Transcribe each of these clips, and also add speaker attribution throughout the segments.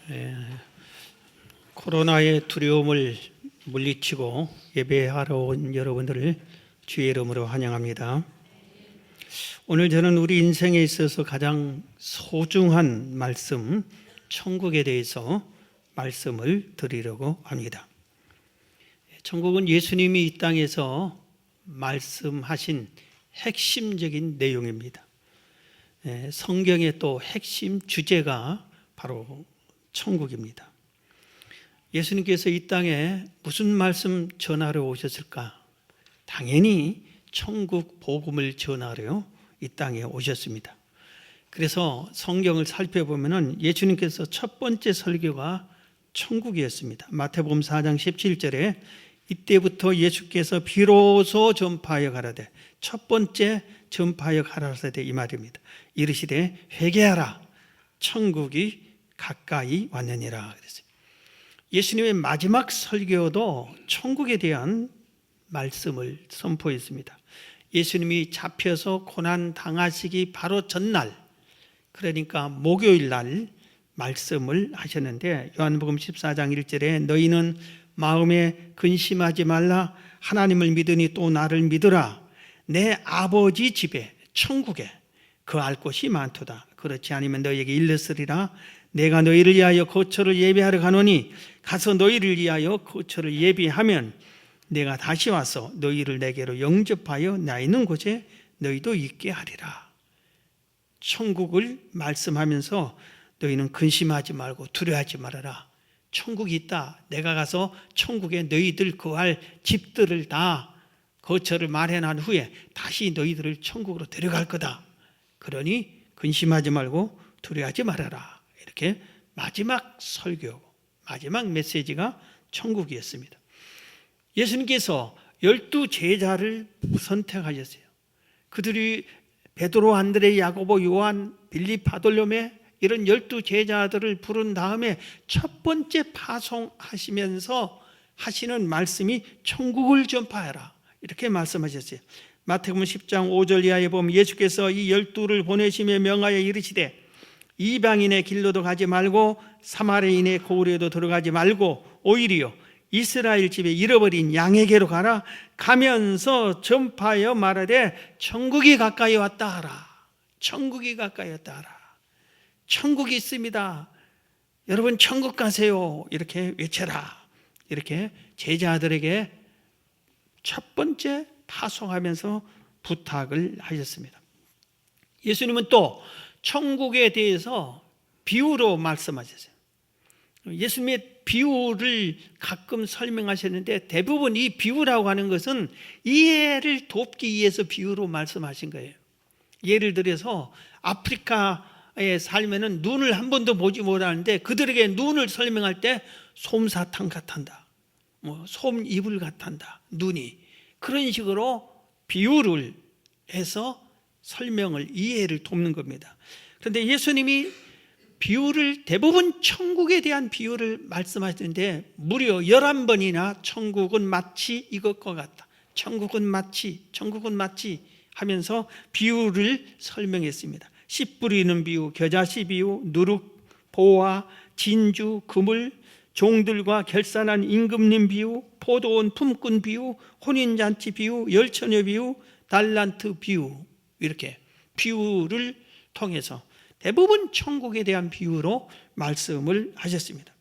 Speaker 1: 예, 코로나의 두려움을 물리치고 예배하러 온 여러분들을 주의 이름으로 환영합니다. 오늘 저는 우리 인생에 있어서 가장 소중한 말씀, 천국에 대해서 말씀을 드리려고 합니다. 천국은 예수님이 이 땅에서 말씀하신 핵심적인 내용입니다. 성경의 또 핵심 주제가 바로 천국입니다. 예수님께서 이 땅에 무슨 말씀 전하러 오셨을까? 당연히 천국 복음을 전하러 이 땅에 오셨습니다. 그래서 성경을 살펴보면 예수님께서 첫 번째 설교가 천국이었습니다. 마태복음 4장 17절에 이때부터 예수께서 비로소 전파하여 가라되, 첫 번째 전파하여 가라사대 이 말입니다. 이르시되 회개하라, 천국이 가까이 왔느니라 그랬어요. 예수님의 마지막 설교도 천국에 대한 말씀을 선포했습니다. 예수님이 잡혀서 고난 당하시기 바로 전날, 그러니까 목요일 날 말씀을 하셨는데, 요한복음 14장 1절에 너희는 마음에 근심하지 말라, 하나님을 믿으니 또 나를 믿으라. 내 아버지 집에 천국에 거할 곳이 많도다. 그렇지 않으면 너희에게 일렀으리라. 내가 너희를 위하여 거처를 예비하러 가노니 가서 너희를 위하여 거처를 예비하면 내가 다시 와서 너희를 내게로 영접하여 나 있는 곳에 너희도 있게 하리라. 천국을 말씀하면서 너희는 근심하지 말고 두려워하지 말아라. 천국이 있다. 내가 가서 천국에 너희들 거할 집들을 다 거처를 마련한 후에 다시 너희들을 천국으로 데려갈 거다. 그러니 근심하지 말고 두려워하지 말아라. 이렇게 마지막 설교, 마지막 메시지가 천국이었습니다. 예수님께서 12 제자를 선택하셨어요. 그들이 베드로, 안드레, 야고보, 요한, 빌립, 바돌로메 이런 12 제자들을 부른 다음에 첫 번째 파송하시면서 하시는 말씀이 천국을 전파하라, 이렇게 말씀하셨어요. 마태복음 10장 5절 이하에 보면 예수께서 이 12를 보내시며 명하여 이르시되 이방인의 길로도 가지 말고 사마리아인의 고을에도 들어가지 말고 오히려 이스라엘 집에 잃어버린 양에게로 가라. 가면서 전파하여 말하되 천국이 가까이 왔다 하라. 천국이 가까이 왔다 하라. 천국이 있습니다. 여러분 천국 가세요. 이렇게 외쳐라. 이렇게 제자들에게 첫 번째 파송하면서 부탁을 하셨습니다. 예수님은 또 천국에 대해서 비유로 말씀하셨어요. 예수님의 비유를 가끔 설명하셨는데 대부분 이 비유라고 하는 것은 이해를 돕기 위해서 비유로 말씀하신 거예요. 예를 들어서 아프리카에 살면은 눈을 한 번도 보지 못하는데 그들에게 눈을 설명할 때 솜사탕 같단다, 솜 이불 같단다, 눈이. 그런 식으로 비유를 해서 설명을, 이해를 돕는 겁니다. 그런데 예수님이 비유를 대부분 천국에 대한 비유를 말씀하시는데 무려 11번이나 천국은 마치 이것과 같다, 천국은 마치 하면서 비유를 설명했습니다. 씨 뿌리는 비유, 겨자씨 비유, 누룩, 보화, 진주, 그물, 종들과 결산한 임금님 비유, 포도원 품꾼 비유, 혼인잔치 비유, 열처녀 비유, 달란트 비유, 이렇게 비유를 통해서 대부분 천국에 대한 비유로 말씀을 하셨습니다.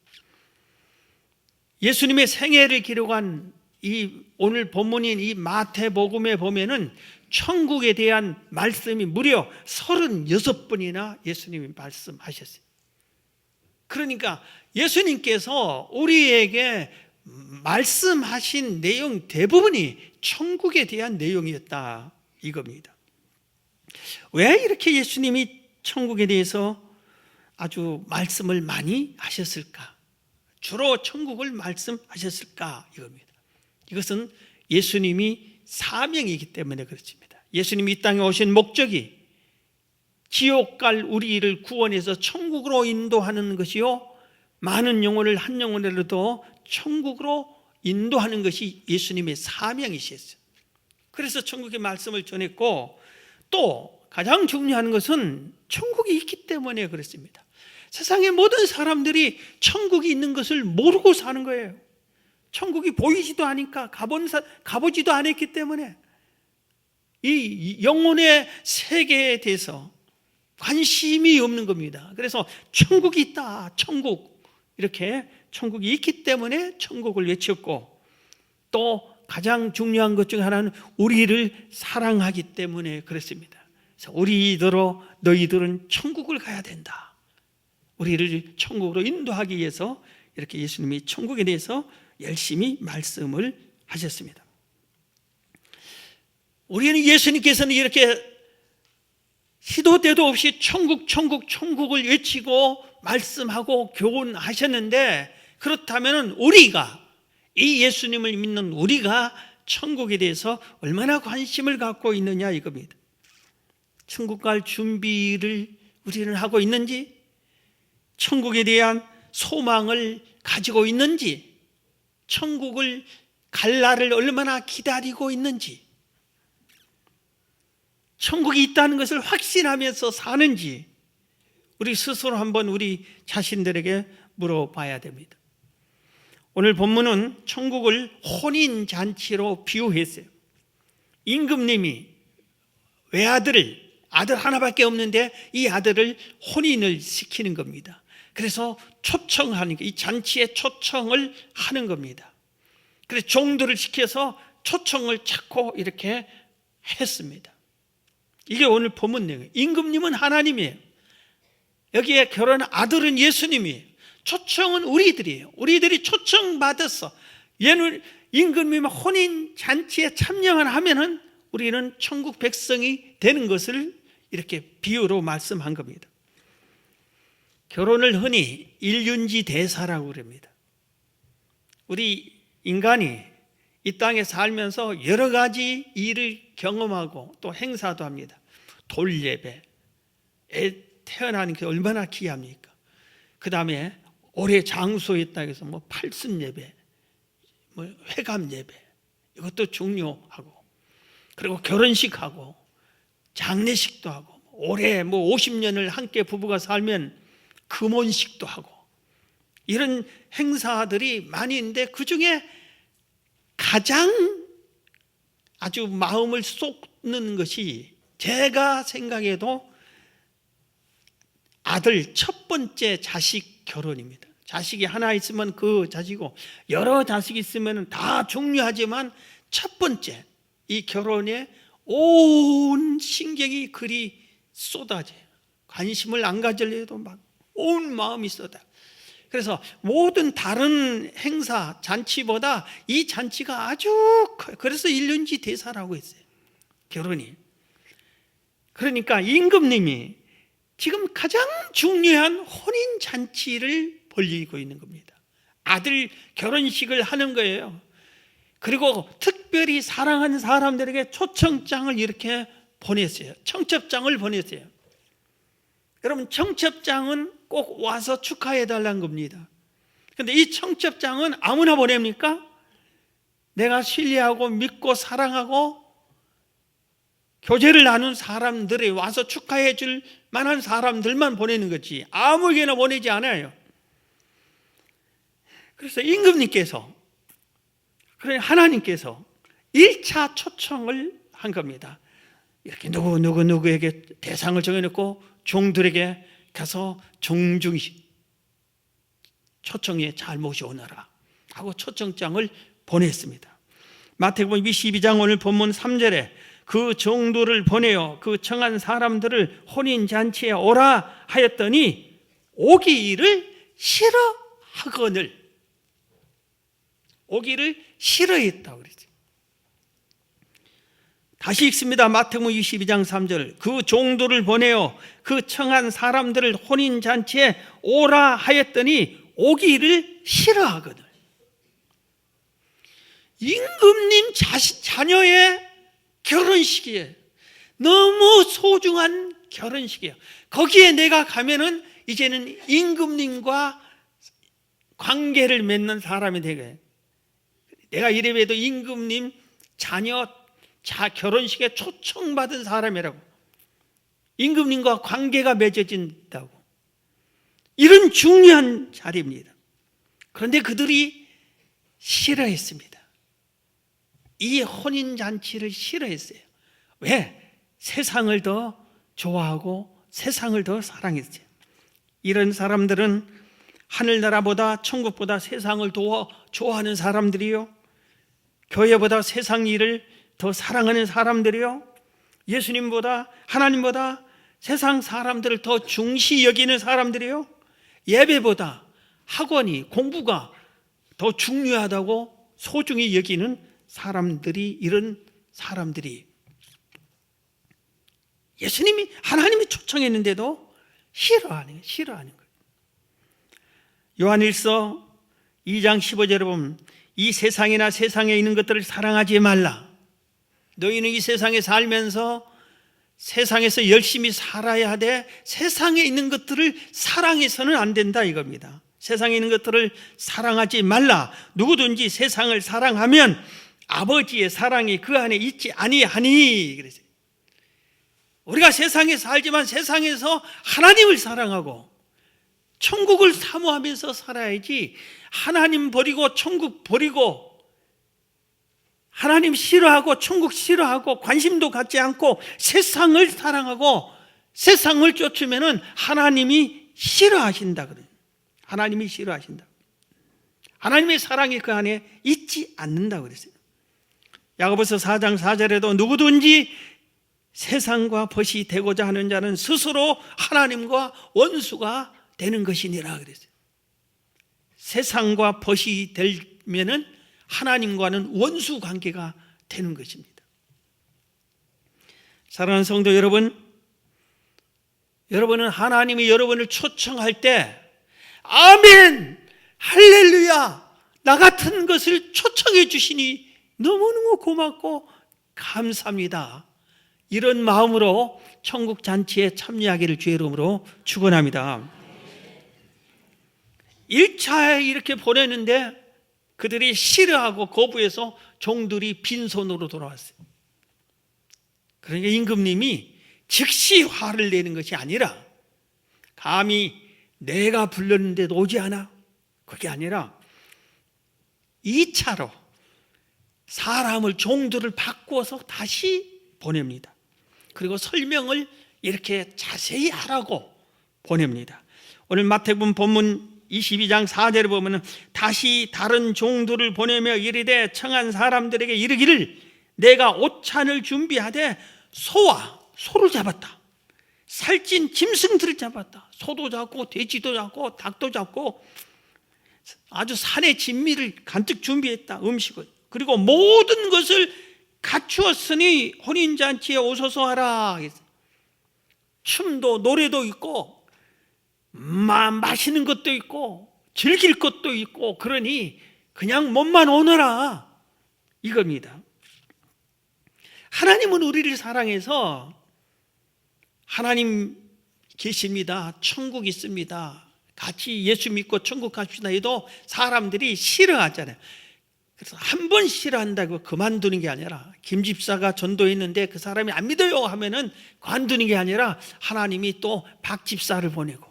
Speaker 1: 예수님의 생애를 기록한 이 오늘 본문인 이 마태복음에 보면은 천국에 대한 말씀이 무려 36번이나 예수님이 말씀하셨어요. 그러니까 예수님께서 우리에게 말씀하신 내용 대부분이 천국에 대한 내용이었다, 이겁니다. 왜 이렇게 예수님이 천국에 대해서 아주 말씀을 많이 하셨을까? 주로 천국을 말씀하셨을까? 이겁니다. 이것은 예수님이 사명이기 때문에 그렇습니다. 예수님이 이 땅에 오신 목적이 지옥 갈 우리를 구원해서 천국으로 인도하는 것이요, 많은 영혼을 한 영혼으로도 천국으로 인도하는 것이 예수님의 사명이셨어요. 그래서 천국의 말씀을 전했고, 또 가장 중요한 것은 천국이 있기 때문에 그렇습니다. 세상의 모든 사람들이 천국이 있는 것을 모르고 사는 거예요. 천국이 보이지도 않으니까 가보지도 않았기 때문에 이 영혼의 세계에 대해서 관심이 없는 겁니다. 그래서 천국이 있다, 천국, 이렇게 천국이 있기 때문에 천국을 외쳤고, 또 가장 중요한 것 중 하나는 우리를 사랑하기 때문에 그렇습니다. 그래서 우리더러 너희들은 천국을 가야 된다. 우리를 천국으로 인도하기 위해서 이렇게 예수님이 천국에 대해서 열심히 말씀을 하셨습니다. 우리는 예수님께서는 이렇게 시도 때도 없이 천국을 외치고 말씀하고 교훈하셨는데, 그렇다면 우리가, 이 예수님을 믿는 우리가 천국에 대해서 얼마나 관심을 갖고 있느냐 이겁니다. 천국 갈 준비를 우리는 하고 있는지, 천국에 대한 소망을 가지고 있는지, 천국을 갈 날을 얼마나 기다리고 있는지, 천국이 있다는 것을 확신하면서 사는지, 우리 스스로 한번 우리 자신들에게 물어봐야 됩니다. 오늘 본문은 천국을 혼인잔치로 비유했어요. 임금님이 아들 하나밖에 없는데 이 아들을 혼인을 시키는 겁니다. 그래서 초청하는 게, 이 잔치에 초청을 하는 겁니다. 그래서 종들을 시켜서 초청을 찾고 이렇게 했습니다. 이게 오늘 본문 내용이에요. 임금님은 하나님이에요. 여기에 결혼한 아들은 예수님이에요. 초청은 우리들이에요. 우리들이 초청받았어. 얘는 임금님의 혼인 잔치에 참여만 하면은 우리는 천국 백성이 되는 것을 이렇게 비유로 말씀한 겁니다. 결혼을 흔히 일륜지 대사라고 그럽니다. 우리 인간이 이 땅에 살면서 여러 가지 일을 경험하고 또 행사도 합니다. 돌예배, 애 태어나는 게 얼마나 귀합니까? 그 다음에 올해 장소에 있다 해서 팔순예배, 회감예배, 이것도 중요하고, 그리고 결혼식하고 장례식도 하고, 올해 50년을 함께 부부가 살면 금혼식도 하고, 이런 행사들이 많이 있는데 그 중에 가장 아주 마음을 쏟는 것이, 제가 생각해도 아들 첫 번째 자식 결혼입니다. 자식이 하나 있으면 그 자식이고, 여러 자식이 있으면 다 중요하지만 첫 번째 이 결혼에 온 신경이 그리 쏟아져요. 관심을 안 가지려도 막 온 마음이 쏟아. 그래서 모든 다른 행사, 잔치보다 이 잔치가 아주 커요. 그래서 일륜지 대사라고 했어요, 결혼이. 그러니까 임금님이 지금 가장 중요한 혼인 잔치를 벌이고 있는 겁니다. 아들 결혼식을 하는 거예요. 그리고 특별히 사랑하는 사람들에게 초청장을 이렇게 보냈어요. 청첩장을 보냈어요. 여러분, 청첩장은 꼭 와서 축하해 달라는 겁니다. 그런데 이 청첩장은 아무나 보냅니까? 내가 신뢰하고 믿고 사랑하고 교제를 나눈 사람들이 와서 축하해 줄 만한 사람들만 보내는 거지 아무에게나 보내지 않아요. 그래서 임금님께서, 그러니까 하나님께서 1차 초청을 한 겁니다. 이렇게 누구에게 대상을 정해놓고 종들에게 가서 정중히 초청에 잘 모셔오너라 하고 초청장을 보냈습니다. 마태복음 22장 오늘 본문 3절에 그 종들을 보내어 그 청한 사람들을 혼인잔치에 오라 하였더니 오기를 싫어하거늘, 오기를 싫어했다고 그러죠. 다시 읽습니다. 마태복음 22장 3절. 그 종들을 보내어 그 청한 사람들을 혼인잔치에 오라 하였더니 오기를 싫어하거늘. 임금님 자녀의 결혼식이에요. 너무 소중한 결혼식이에요. 거기에 내가 가면은 이제는 임금님과 관계를 맺는 사람이 되게, 내가 이래봬도 임금님 자녀 결혼식에 초청받은 사람이라고, 임금님과 관계가 맺어진다고. 이런 중요한 자리입니다. 그런데 그들이 싫어했습니다. 이 혼인잔치를 싫어했어요. 왜? 세상을 더 좋아하고 세상을 더 사랑했어요. 이런 사람들은 하늘나라보다 천국보다 세상을 더 좋아하는 사람들이요, 교회보다 세상 일을 더 사랑하는 사람들이요, 예수님보다 하나님보다 세상 사람들을 더 중시 여기는 사람들이요, 예배보다 학원이 공부가 더 중요하다고 소중히 여기는 사람들이, 이런 사람들이 예수님이 하나님이 초청했는데도 싫어하는 거예요. 요한일서 2장 15절에 보면 이 세상이나 세상에 있는 것들을 사랑하지 말라. 너희는 이 세상에 살면서 세상에서 열심히 살아야 돼. 세상에 있는 것들을 사랑해서는 안 된다 이겁니다. 세상에 있는 것들을 사랑하지 말라. 누구든지 세상을 사랑하면 아버지의 사랑이 그 안에 있지 아니하니. 그랬어요. 우리가 세상에 살지만 세상에서 하나님을 사랑하고 천국을 사모하면서 살아야지, 하나님 버리고 천국 버리고 하나님 싫어하고 천국 싫어하고 관심도 갖지 않고 세상을 사랑하고 세상을 쫓으면은 하나님이 싫어하신다 그래요. 하나님이 싫어하신다. 하나님의 사랑이 그 안에 있지 않는다 그랬어요. 야고보서 4장 4절에도 누구든지 세상과 벗이 되고자 하는 자는 스스로 하나님과 원수가 되는 것이니라 그랬어요. 세상과 벗이 되면은 하나님과는 원수 관계가 되는 것입니다. 사랑하는 성도 여러분, 여러분은 하나님이 여러분을 초청할 때 아멘, 할렐루야, 나 같은 것을 초청해 주시니 너무너무 고맙고 감사합니다, 이런 마음으로 천국 잔치에 참여하기를 주의 이름으로 축원합니다. 1차에 이렇게 보내는데 그들이 싫어하고 거부해서 종들이 빈손으로 돌아왔어요. 그러니까 임금님이 즉시 화를 내는 것이 아니라, 감히 내가 불렀는데도 오지 않아? 그게 아니라 2차로 사람을, 종들을 바꾸어서 다시 보냅니다. 그리고 설명을 이렇게 자세히 하라고 보냅니다. 오늘 마태복음 본문 22장 4절에 보면 다시 다른 종들을 보내며 이르되 청한 사람들에게 이르기를 내가 옷찬을 준비하되 소를 잡았다, 살찐 짐승들을 잡았다, 소도 잡고 돼지도 잡고 닭도 잡고 아주 산의 진미를 간뜩 준비했다, 음식을. 그리고 모든 것을 갖추었으니 혼인잔치에 오소서 하라. 춤도 노래도 있고 마시는 것도 있고 즐길 것도 있고, 그러니 그냥 몸만 오너라 이겁니다. 하나님은 우리를 사랑해서 하나님 계십니다, 천국 있습니다, 같이 예수 믿고 천국 갑시다 해도 사람들이 싫어하잖아요. 그래서 한 번 싫어한다고 그만두는 게 아니라, 김 집사가 전도했는데 그 사람이 안 믿어요 하면은 관두는 게 아니라 하나님이 또 박 집사를 보내고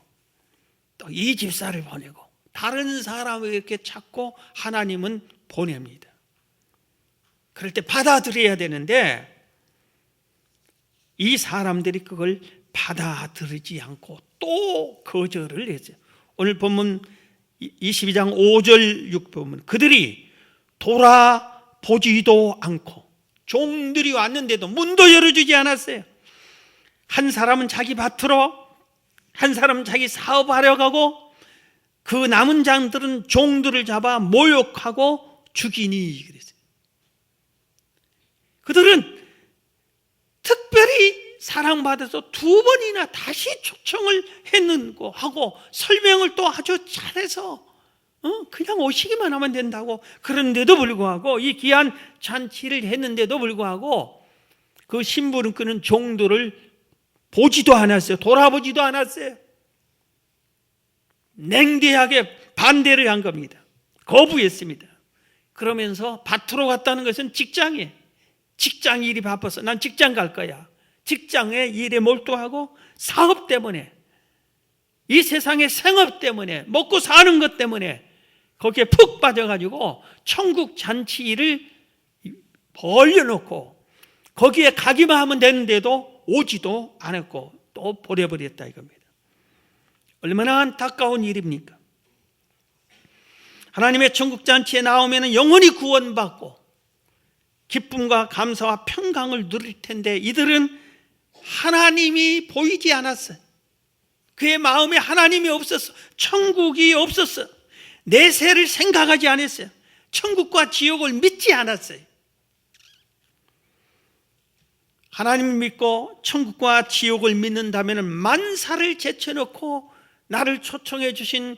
Speaker 1: 또 이 집사를 보내고 다른 사람을 이렇게 찾고 하나님은 보냅니다. 그럴 때 받아들여야 되는데 이 사람들이 그걸 받아들이지 않고 또 거절을 했어요. 오늘 본문 22장 5절 6절 그들이 돌아보지도 않고, 종들이 왔는데도 문도 열어주지 않았어요. 한 사람은 자기 밭으로, 한 사람은 자기 사업하려 가고, 그 남은 장들은 종들을 잡아 모욕하고 죽이니 그랬어요. 그들은 특별히 사랑받아서 2번이나 다시 초청을 했는고 하고 설명을 또 아주 잘해서 그냥 오시기만 하면 된다고, 그런데도 불구하고 이 귀한 잔치를 했는데도 불구하고 그 신부는 끄는 종들을 보지도 않았어요. 돌아보지도 않았어요. 냉대하게 반대를 한 겁니다. 거부했습니다. 그러면서 밭으로 갔다는 것은 직장에, 직장 일이 바빠서 난 직장 갈 거야, 직장의 일에 몰두하고 사업 때문에 이 세상의 생업 때문에, 먹고 사는 것 때문에 거기에 푹 빠져가지고 천국 잔치를 벌려놓고 거기에 가기만 하면 되는데도 오지도 않았고 또 버려버렸다 이겁니다. 얼마나 안타까운 일입니까? 하나님의 천국 잔치에 나오면 영원히 구원받고 기쁨과 감사와 평강을 누릴 텐데 이들은 하나님이 보이지 않았어요. 그의 마음에 하나님이 없었어. 천국이 없었어. 내세를 생각하지 않았어요. 천국과 지옥을 믿지 않았어요. 하나님을 믿고 천국과 지옥을 믿는다면 만사를 제쳐놓고 나를 초청해 주신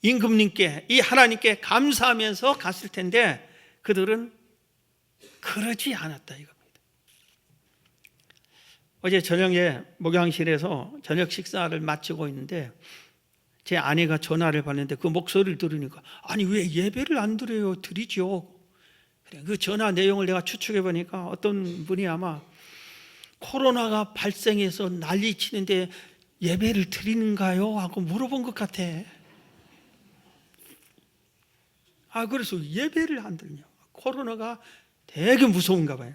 Speaker 1: 임금님께, 이 하나님께 감사하면서 갔을 텐데 그들은 그러지 않았다 이겁니다. 어제 저녁에 목양실에서 저녁 식사를 마치고 있는데 제 아내가 전화를 받는데 그 목소리를 들으니까 아니 왜 예배를 안 드려요? 드리죠. 그 전화 내용을 내가 추측해 보니까 어떤 분이 아마 코로나가 발생해서 난리 치는데 예배를 드리는가요? 하고 물어본 것 같아. 그래서 예배를 안 드리냐. 코로나가 되게 무서운가 봐요.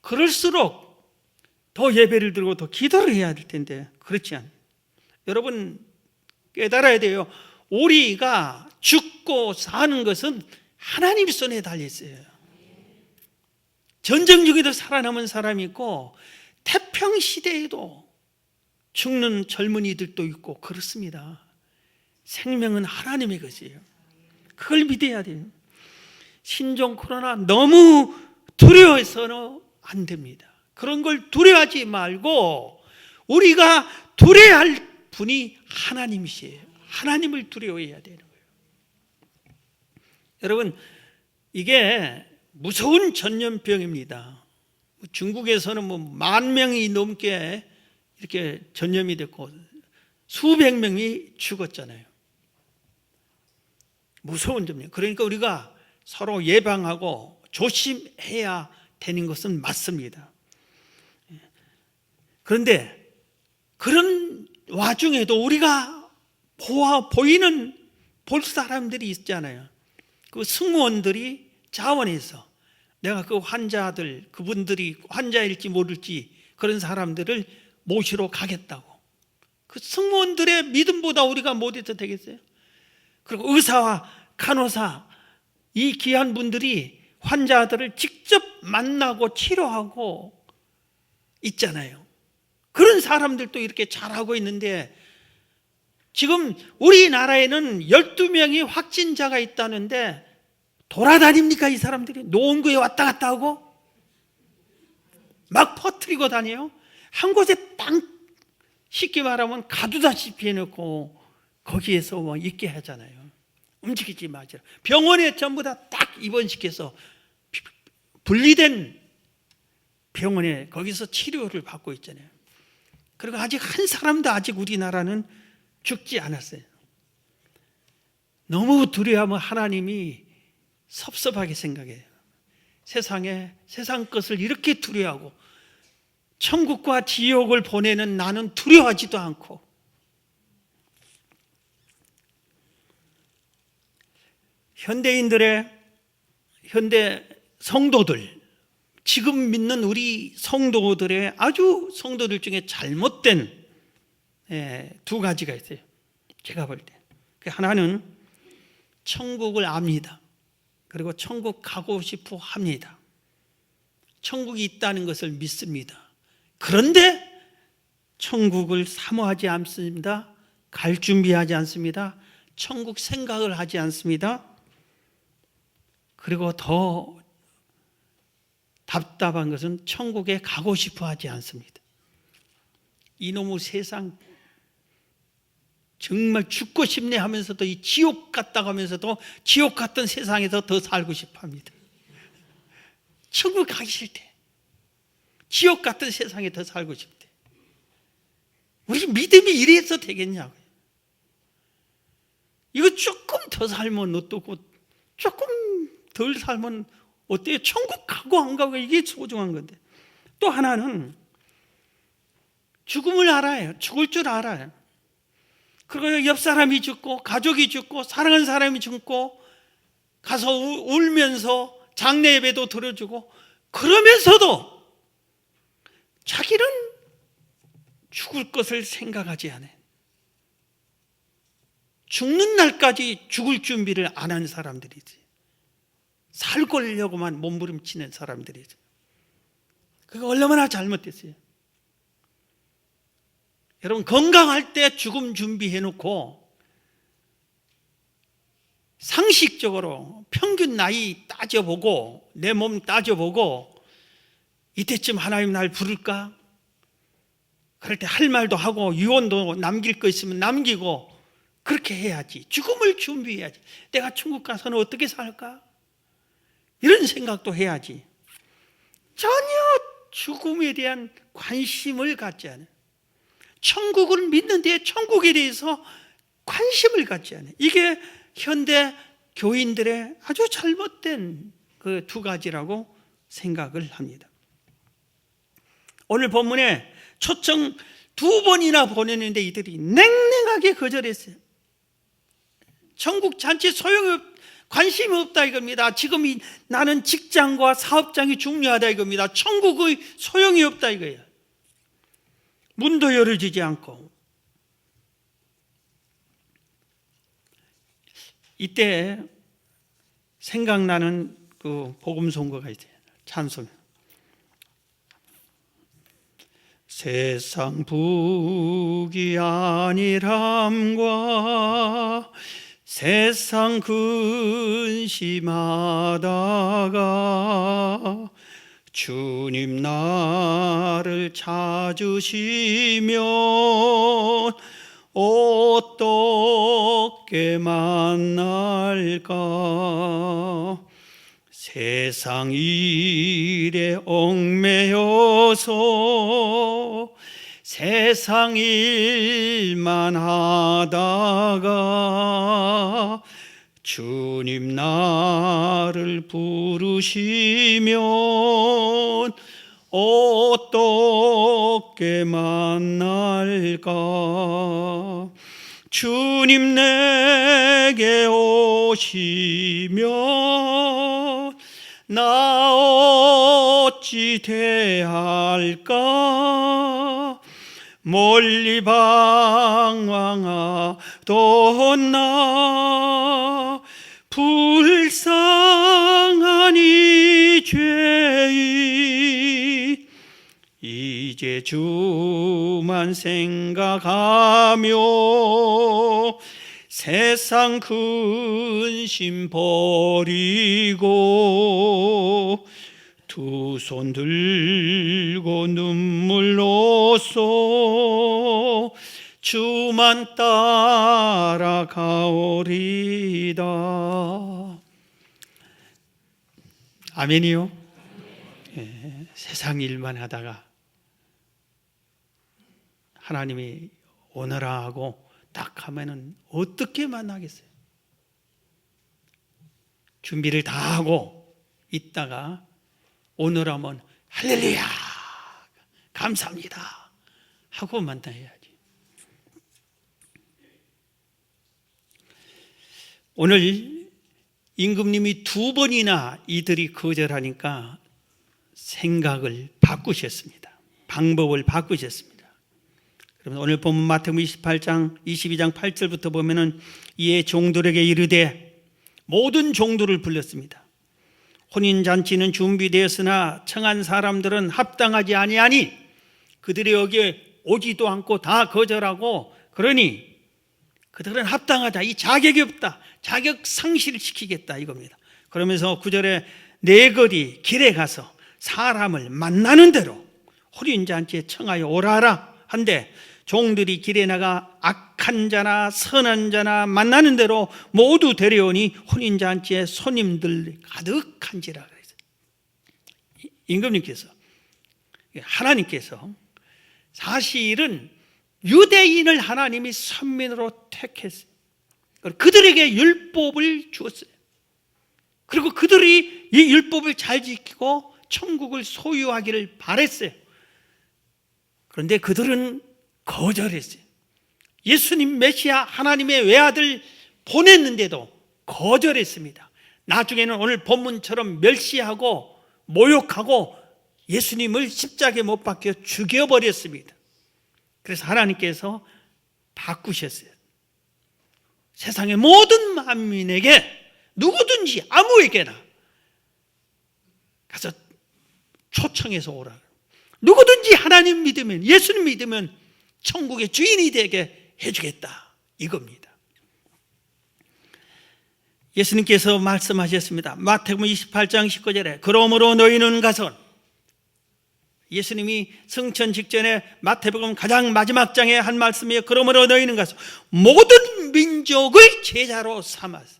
Speaker 1: 그럴수록 더 예배를 드리고 더 기도를 해야 될 텐데 그렇지 않아요. 여러분 깨달아야 돼요. 우리가 죽고 사는 것은 하나님 손에 달려있어요. 전쟁 중에도 살아남은 사람이 있고 태평시대에도 죽는 젊은이들도 있고 그렇습니다. 생명은 하나님의 것이에요. 그걸 믿어야 돼요. 신종 코로나 너무 두려워해서는 안 됩니다. 그런 걸 두려워하지 말고 우리가 두려워할 분이 하나님이시에요. 하나님을 두려워해야 되는 거예요. 여러분 이게 무서운 전염병입니다. 중국에서는 10,000명이 넘게 이렇게 전염이 됐고 수백 명이 죽었잖아요. 무서운 점이에요. 그러니까 우리가 서로 예방하고 조심해야 되는 것은 맞습니다. 그런데 그런 와중에도 우리가 보이는 볼 사람들이 있잖아요. 그 승무원들이 자원해서 내가 그 환자들, 그분들이 환자일지 모를지 그런 사람들을 모시러 가겠다고. 그 승무원들의 믿음보다 우리가 못해도 되겠어요? 그리고 의사와 간호사, 이 귀한 분들이 환자들을 직접 만나고 치료하고 있잖아요. 그런 사람들도 이렇게 잘하고 있는데 지금 우리나라에는 12명이 확진자가 있다는데 돌아다닙니까? 이 사람들이 노원구에 왔다 갔다 하고 막 퍼뜨리고 다녀요. 한 곳에 딱 쉽게 말하면 가두다시피 해놓고 거기에서 있게 하잖아요. 움직이지 마죠. 병원에 전부 다 딱 입원시켜서 분리된 병원에 거기서 치료를 받고 있잖아요. 그리고 아직 한 사람도 아직 우리나라는 죽지 않았어요. 너무 두려워하면 하나님이 섭섭하게 생각해요. 세상 것을 이렇게 두려워하고 천국과 지옥을 보내는 나는 두려워하지도 않고 현대 성도들, 지금 믿는 우리 성도들의 아주 성도들 중에 잘못된 두 가지가 있어요. 제가 볼 때. 하나는 천국을 압니다. 그리고 천국 가고 싶어 합니다. 천국이 있다는 것을 믿습니다. 그런데 천국을 사모하지 않습니다. 갈 준비하지 않습니다. 천국 생각을 하지 않습니다. 그리고 더 답답한 것은 천국에 가고 싶어 하지 않습니다. 이놈의 세상 정말 죽고 싶네 하면서도 이 지옥 같다고 하면서도 지옥 같은 세상에서 더 살고 싶어 합니다. 천국 가기 싫대. 지옥 같은 세상에 더 살고 싶대. 우리 믿음이 이래서 되겠냐고요. 이거 조금 더 살면 어떻고 조금 덜 살면 어때요? 천국 가고 안 가고 이게 소중한 건데. 또 하나는 죽음을 알아요. 죽을 줄 알아요. 그리고 옆 사람이 죽고 가족이 죽고 사랑하는 사람이 죽고 가서 울면서 장례 예배도 들어주고, 그러면서도 자기는 죽을 것을 생각하지 않아요. 죽는 날까지 죽을 준비를 안 한 사람들이지. 살고려고만 몸부림치는 사람들이지. 그거 얼마나 잘못됐어요. 여러분, 건강할 때 죽음 준비해놓고 상식적으로 평균 나이 따져보고 내 몸 따져보고 이때쯤 하나님 날 부를까? 그럴 때 할 말도 하고 유언도 남길 거 있으면 남기고 그렇게 해야지. 죽음을 준비해야지. 내가 천국 가서는 어떻게 살까? 이런 생각도 해야지. 전혀 죽음에 대한 관심을 갖지 않아요. 천국을 믿는데 천국에 대해서 관심을 갖지 않아요. 이게 현대 교인들의 아주 잘못된 그 두 가지라고 생각을 합니다. 오늘 본문에 초청 2번이나 보냈는데 이들이 냉랭하게 거절했어요. 천국 잔치 관심이 없다 이겁니다. 지금 나는 직장과 사업장이 중요하다 이겁니다. 천국의 소용이 없다 이거예요. 문도 열어주지 않고. 이때 생각나는 그 복음 선거가 있어요. 찬송. 세상 북이 아니람과 세상 근심하다가 주님 나를 찾으시면 어떻게 만날까? 세상 일에 얽매여서 세상 일만 하다가 주님 나를 부르시면 어떻게 만날까? 주님 내게 오시면 나 어찌 대할까? 멀리 방황하던 나 불쌍한 이 죄인 이제 주만 생각하며 세상 근심 버리고 두 손 들고 눈물로써 주만 따라가오리다. 아멘이요? 예, 세상 일만 하다가 하나님이 오너라 하고 딱 하면은 어떻게 만나겠어요? 준비를 다 하고 있다가 오늘 하면 할렐루야 감사합니다 하고 만나야지. 오늘 임금님이 2번이나 이들이 거절하니까 생각을 바꾸셨습니다. 방법을 바꾸셨습니다. 그러면 오늘 보면 마태복음 22장 8절부터 보면은 이에 종들에게 이르되, 모든 종들을 불렀습니다. 혼인잔치는 준비되었으나 청한 사람들은 합당하지 아니하니 그들이 여기에 오지도 않고 다 거절하고, 그러니 그들은 합당하다, 이 자격이 없다, 자격 상실을 시키겠다 이겁니다. 그러면서 9절에 네거리 길에 가서 사람을 만나는 대로 혼인잔치에 청하여 오라라 한데, 종들이 길에 나가 악한 자나 선한 자나 만나는 대로 모두 데려오니 혼인잔치에 손님들 가득한지라 그랬어요. 임금님께서, 하나님께서 사실은 유대인을 하나님이 선민으로 택했어요. 그들에게 율법을 주었어요. 그리고 그들이 이 율법을 잘 지키고 천국을 소유하기를 바랬어요. 그런데 그들은 거절했어요. 예수님 메시아 하나님의 외아들 보냈는데도 거절했습니다. 나중에는 오늘 본문처럼 멸시하고 모욕하고 예수님을 십자가에 못 박혀 죽여버렸습니다. 그래서 하나님께서 바꾸셨어요. 세상의 모든 만민에게 누구든지 아무에게나 가서 초청해서 오라. 누구든지 하나님 믿으면, 예수님 믿으면 천국의 주인이 되게 해주겠다, 이겁니다. 예수님께서 말씀하셨습니다. 마태복음 28장 19절에 그러므로 너희는 가서, 예수님이 승천 직전에 마태복음 가장 마지막 장에 한 말씀이에요. 그러므로 너희는 가서 모든 민족을 제자로 삼았어.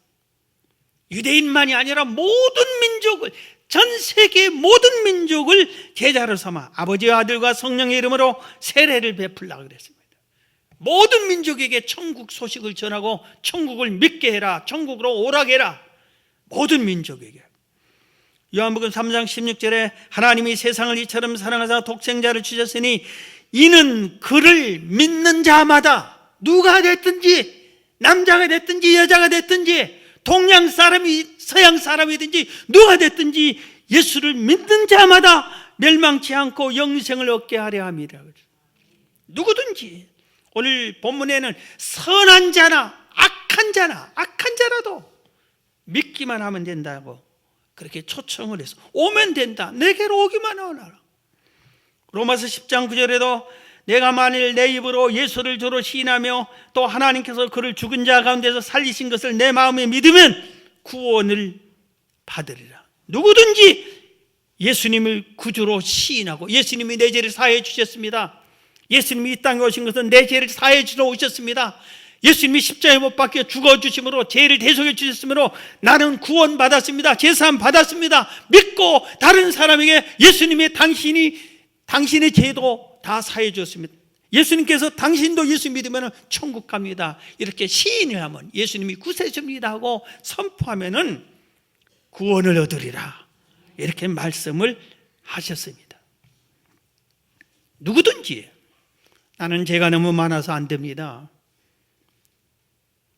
Speaker 1: 유대인만이 아니라 모든 민족을, 전 세계 모든 민족을 제자로 삼아 아버지와 아들과 성령의 이름으로 세례를 베풀라고 그랬습니다. 모든 민족에게 천국 소식을 전하고 천국을 믿게 해라, 천국으로 오라게 해라. 모든 민족에게. 요한복음 3장 16절에 하나님이 세상을 이처럼 사랑하사 독생자를 주셨으니 이는 그를 믿는 자마다, 누가 됐든지, 남자가 됐든지 여자가 됐든지, 동양 사람이 서양 사람이든지 누가 됐든지 예수를 믿는 자마다 멸망치 않고 영생을 얻게 하려 합니다. 누구든지. 오늘 본문에는 선한 자나 악한 자라도 믿기만 하면 된다고 그렇게 초청을 해서 오면 된다, 내게로 오기만 하라. 로마서 10장 9절에도 내가 만일 내 입으로 예수를 주로 시인하며 또 하나님께서 그를 죽은 자 가운데서 살리신 것을 내 마음에 믿으면 구원을 받으리라. 누구든지 예수님을 구주로 시인하고, 예수님이 내 죄를 사해 주셨습니다. 예수님이 이 땅에 오신 것은 내 죄를 사해 주러 오셨습니다. 예수님이 십자가에 못 박혀 죽어주심으로 죄를 대속해 주셨으므로 나는 구원 받았습니다, 제사함 받았습니다. 믿고 다른 사람에게 예수님의 당신의 죄도 다 사해 주었습니다. 예수님께서 당신도 예수 믿으면 천국 갑니다, 이렇게 시인을 하면, 예수님이 구세주입니다 하고 선포하면은 구원을 얻으리라, 이렇게 말씀을 하셨습니다. 누구든지. 나는 죄가 너무 많아서 안 됩니다.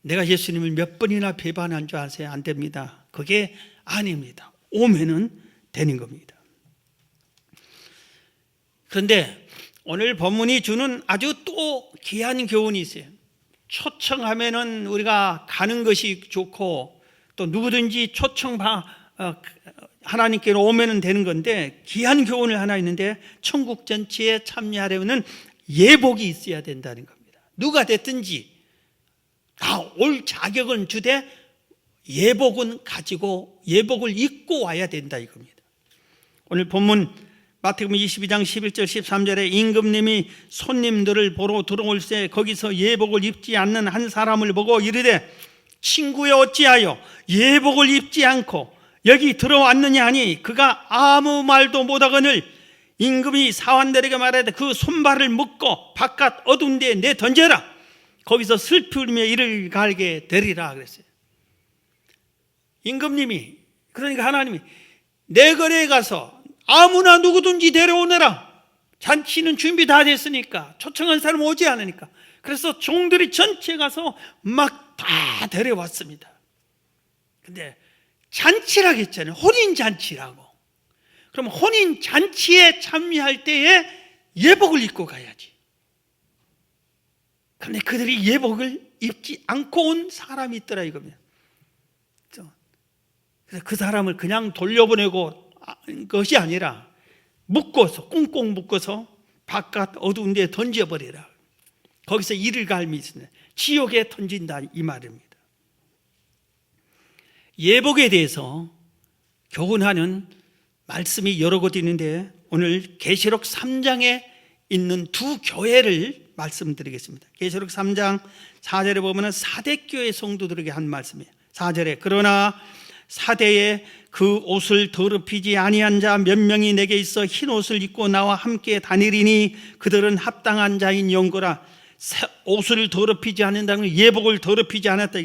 Speaker 1: 내가 예수님을 몇 번이나 배반한 줄 아세요? 안 됩니다. 그게 아닙니다. 오면은 되는 겁니다. 그런데 오늘 본문이 주는 아주 또 귀한 교훈이 있어요. 초청하면은 우리가 가는 것이 좋고, 또 누구든지 하나님께로 오면은 되는 건데, 귀한 교훈을 하나 있는데, 천국 전체에 참여하려면 예복이 있어야 된다는 겁니다. 누가 됐든지 다 올 자격은 주되 예복은 가지고, 예복을 입고 와야 된다 이겁니다. 오늘 본문 마태복음 22장 11절 13절에 임금님이 손님들을 보러 들어올 때 거기서 예복을 입지 않는 한 사람을 보고 이르되 친구여 어찌하여 예복을 입지 않고 여기 들어왔느냐 하니 그가 아무 말도 못하거늘 임금이 사환들에게 말하되 그 손발을 묶고 바깥 어두운 데에 내던져라. 거기서 슬피 울며 이를 갈게 되리라 그랬어요. 임금님이, 그러니까 하나님이 내 거리에 가서 아무나 누구든지 데려오너라. 잔치는 준비 다 됐으니까, 초청한 사람 오지 않으니까. 그래서 종들이 전체 가서 막 다 데려왔습니다. 근데 잔치라고 했잖아요. 혼인잔치라고. 그럼 혼인잔치에 참여할 때에 예복을 입고 가야지. 그런데 그들이 예복을 입지 않고 온 사람이 있더라 이겁니다. 그래서 그 사람을 그냥 돌려보내고 것이 아니라 묶어서, 꽁꽁 묶어서 바깥 어두운 데에 던져버리라. 거기서 이를 갈미 있으네. 지옥에 던진다 이 말입니다. 예복에 대해서 교훈하는 말씀이 여러 곳 있는데 오늘 계시록 3장에 있는 두 교회를 말씀드리겠습니다. 계시록 3장 4절에 보면 사대교회 성도들에게 한 말씀이에요. 4절에 그러나 사대에 그 옷을 더럽히지 아니한 자 몇 명이 내게 있어 흰 옷을 입고 나와 함께 다니리니 그들은 합당한 자인 영고라. 옷을 더럽히지 않는다는 건 예복을 더럽히지 않았다.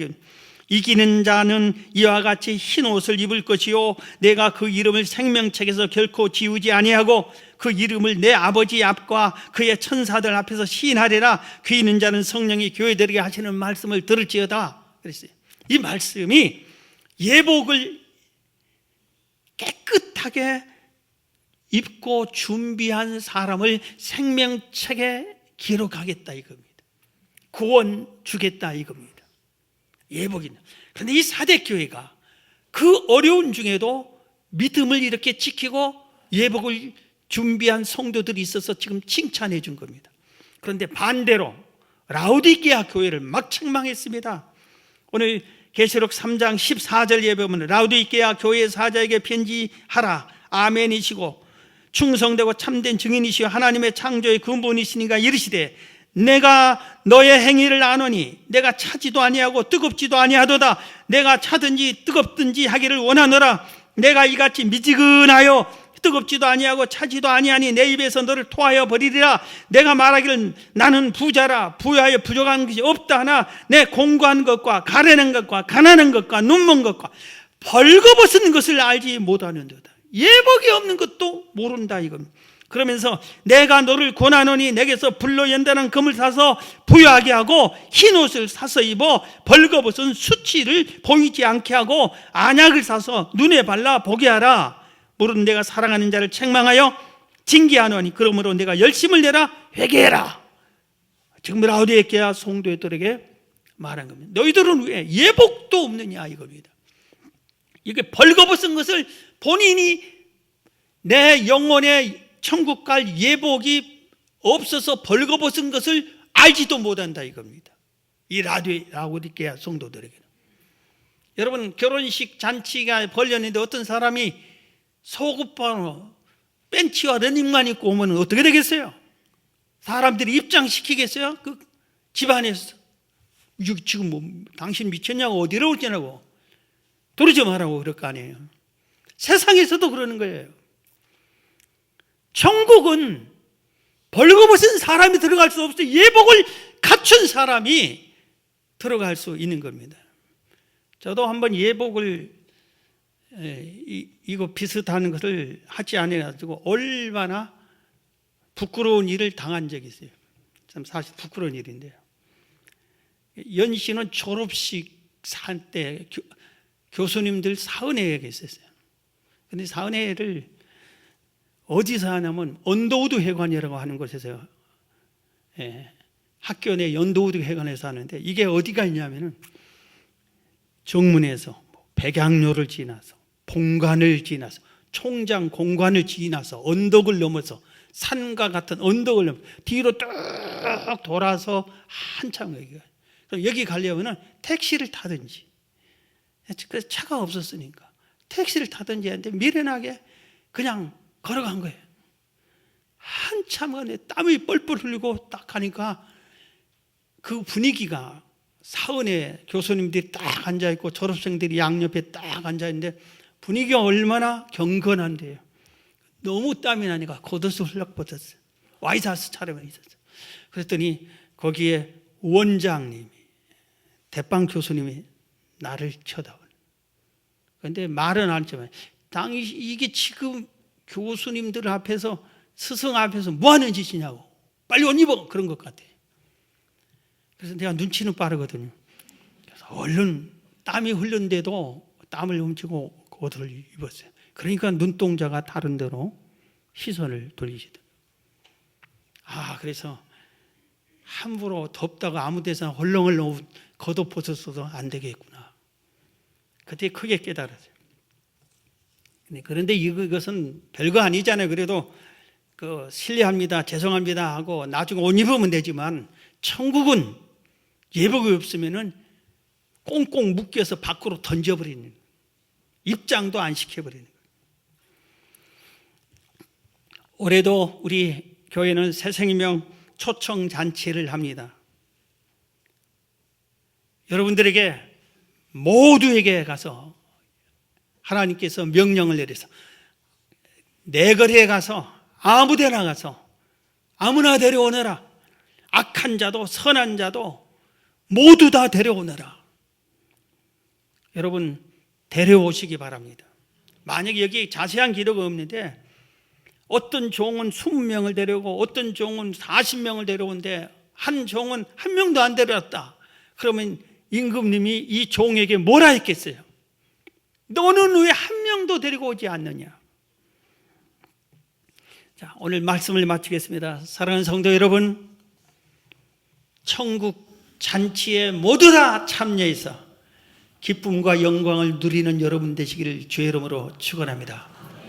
Speaker 1: 이기는 자는 이와 같이 흰 옷을 입을 것이요 내가 그 이름을 생명책에서 결코 지우지 아니하고 그 이름을 내 아버지 앞과 그의 천사들 앞에서 시인하리라. 귀 있는 자는 성령이 교회들에게 하시는 말씀을 들을지어다 그랬어요. 이 말씀이 예복을 깨끗하게 입고 준비한 사람을 생명책에 기록하겠다 이겁니다. 구원 주겠다 이겁니다. 예복이다. 그런데 이 사대교회가 그 어려운 중에도 믿음을 이렇게 지키고 예복을 준비한 성도들이 있어서 지금 칭찬해 준 겁니다. 그런데 반대로 라오디게아 교회를 막 책망했습니다. 오늘 계시록 3장 14절에 보면 라오디게아 교회 사자에게 편지하라. 아멘이시고 충성되고 참된 증인이시여 하나님의 창조의 근본이시니가 이르시되 내가 너의 행위를 아노니 내가 차지도 아니하고 뜨겁지도 아니하도다. 내가 차든지 뜨겁든지 하기를 원하노라. 내가 이같이 미지근하여 뜨겁지도 아니하고 차지도 아니하니 내 입에서 너를 토하여 버리리라. 내가 말하기를 나는 부자라 부유하여 부족한 것이 없다 하나 내 공고한 것과 가련한 것과 가난한 것과 눈먼 것과 벌거벗은 것을 알지 못하는도다. 예복이 없는 것도 모른다 이겁니다. 그러면서 내가 너를 권하노니 내게서 불로 연단한 금을 사서 부유하게 하고 흰 옷을 사서 입어 벌거벗은 수치를 보이지 않게 하고 안약을 사서 눈에 발라 보게 하라. 모르는 내가 사랑하는 자를 책망하여 징계하노니 그러므로 내가 열심을 내라 회개해라. 지금 라오디게아 성도들에게 말한 겁니다. 너희들은 왜 예복도 없느냐 이겁니다. 이게 벌거벗은 것을 본인이 내 영혼의 천국 갈 예복이 없어서 벌거벗은 것을 알지도 못한다 이겁니다. 이 라오디게아 성도들에게는. 여러분 결혼식 잔치가 벌렸는데 어떤 사람이 소급반으로 벤치와 러닝만 입고 오면 어떻게 되겠어요? 사람들이 입장시키겠어요? 그 집안에서 지금 뭐 당신 미쳤냐고 어디로 올지냐고 도리지 말라고 그럴 거 아니에요. 세상에서도 그러는 거예요. 천국은 벌거벗은 사람이 들어갈 수 없어요. 예복을 갖춘 사람이 들어갈 수 있는 겁니다. 저도 한번 예복을 이거 비슷한 것을 하지 않아가지고 얼마나 부끄러운 일을 당한 적이 있어요. 참 사실 부끄러운 일인데요. 연시는 졸업식 살 때 교수님들 사은회가 있었어요. 근데 사은회를 어디서 하냐면 언더우드 회관이라고 하는 곳에서 학교 내 언더우드 회관에서 하는데 이게 어디가 있냐면은 정문에서 백양로를 지나서 본관을 지나서 총장 공관을 지나서 언덕을 넘어서 산과 같은 언덕을 넘어서 뒤로 쭉 돌아서 한참 여기 가려면 택시를 타든지 그래서 차가 없었으니까 택시를 타든지 했는데 미련하게 그냥 걸어간 거예요. 한참 안에 땀이 뻘뻘 흘리고 딱 가니까 그 분위기가 사은에 교수님들이 딱 앉아있고 졸업생들이 양옆에 딱 앉아있는데 분위기가 얼마나 경건한데요. 너무 땀이 나니까 겉옷을 훌쩍 벗었어요. 와이사스 차림에 있었어요. 그랬더니 거기에 원장님이 대빵 교수님이 나를 쳐다보는. 그런데 말은 안 했지만 이게 지금 교수님들 앞에서 스승 앞에서 뭐 하는 짓이냐고 빨리 옷 입어 그런 것 같아요. 그래서 내가 눈치는 빠르거든요. 그래서 얼른 땀이 흐른데도 땀을 훔치고 옷을 입었어요. 그러니까 눈동자가 다른 데로 시선을 돌리시더라고요. 그래서 함부로 덥다고 아무 데서나 헐렁헐렁 겉옷 벗었어도 안 되겠구나. 그때 크게 깨달았어요. 그런데 이것은 별거 아니잖아요. 그래도 실례합니다, 죄송합니다 하고 나중에 옷 입으면 되지만 천국은 예복이 없으면은 꽁꽁 묶여서 밖으로 던져버리는, 입장도 안 시켜버리는 거예요. 올해도 우리 교회는 새생명 초청 잔치를 합니다. 여러분들에게 모두에게 가서 하나님께서 명령을 내려서 내거리에 가서 아무데나 가서 아무나 데려오너라. 악한 자도 선한 자도 모두 다 데려오너라. 여러분 데려오시기 바랍니다. 만약에 여기 자세한 기록은 없는데 어떤 종은 20명을 데려오고 어떤 종은 40명을 데려오는데 한 종은 한 명도 안 데려왔다. 그러면 임금님이 이 종에게 뭐라 했겠어요? 너는 왜 한 명도 데리고 오지 않느냐? 자, 오늘 말씀을 마치겠습니다. 사랑하는 성도 여러분, 천국 잔치에 모두 다 참여해서 기쁨과 영광을 누리는 여러분 되시기를 주의 이름으로 축원합니다.